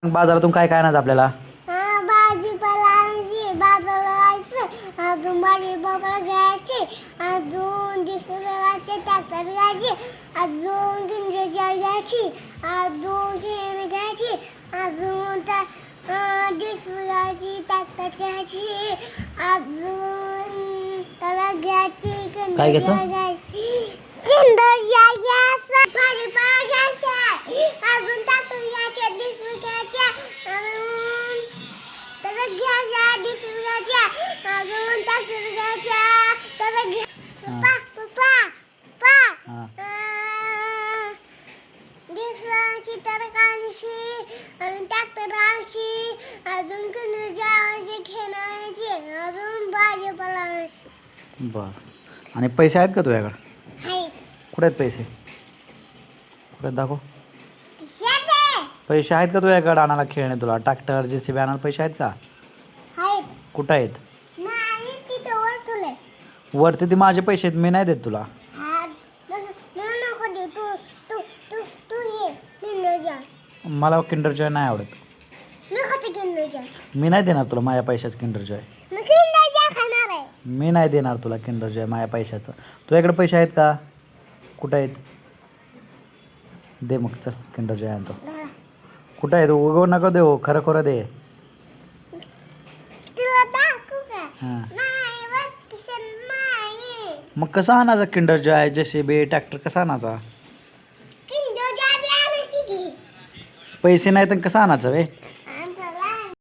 बाजारातून काय काय आणायचं आपल्याला? भाजीपाला आणायची, बाजारला जायचं, अजून भाजीपाला घ्यायची, अजून दिसवायचे ट्रॅक्टर घ्यायची, अजून किंडर घ्यायची, अजून शेण घ्यायची, अजून दिसवायची ट्रॅक्टर घ्यायची, अजून त्याला घ्यायची काय घ्यायचं? किंडर घ्यायचं, भाजीपाला घ्यायचा, अजून ट्रॅक्टर घ्यायचे, दिसवी घ्यायचे, अजून त्याला घ्यायच्या, दिसवी घ्यायच्या, अजून ट्रॅक्टर घ्यायच्या, त्याला घ्या पप्पा पप्पा पप्पा दिसवायची, त्याला काढायची, अजून ट्रॅक्टर आणायची, अजून किंडर घ्यायची, खेळायची, अजून भाजीपाला आणायची. बरं. आणि पैसे आहेत का तुझ्याकडे? आहेत. कुठे आहेत पैसे? कुठे आहेत दाखव. शेते पैसे आहेत का तुझ्याकडे आणायला खेळणे तुला? ट्रॅक्टर JCB आणायला पैसे आहेत का? आहेत. कुठं आहेत? नाही तिथं वर तुले. वरती ते माझे पैसे आहेत, मी नाही देत तुला. हा मला नको दे, तू तू तू तू ये किंडर जा. मला किंडर जॉय नाही आवडत. नको ते किंडर जा. मी नाही देणार तुला माझ्या पैशाचं किंडर जॉय. मी किंडर जा खाणार आहे. मी नाही देणार तुला किंडर जॉय माझ्या पैशाचं. तुझ्याकडे पैसे आहेत का? कुठं आहेत? दे मग, चल किंडर जॉय आणतो. धरा. कुठं आहे? उगव नको देऊ, खरं खरं दे. तुला दाखवू का? हां. नाही वाटतं नाही. मग कसं आणायचा किंडर जॉय, JCB, ट्रॅक्टर कसा आणायचा? किंडर जा बी आणायची की. पैसे नाही तर कसं आणायचं वे?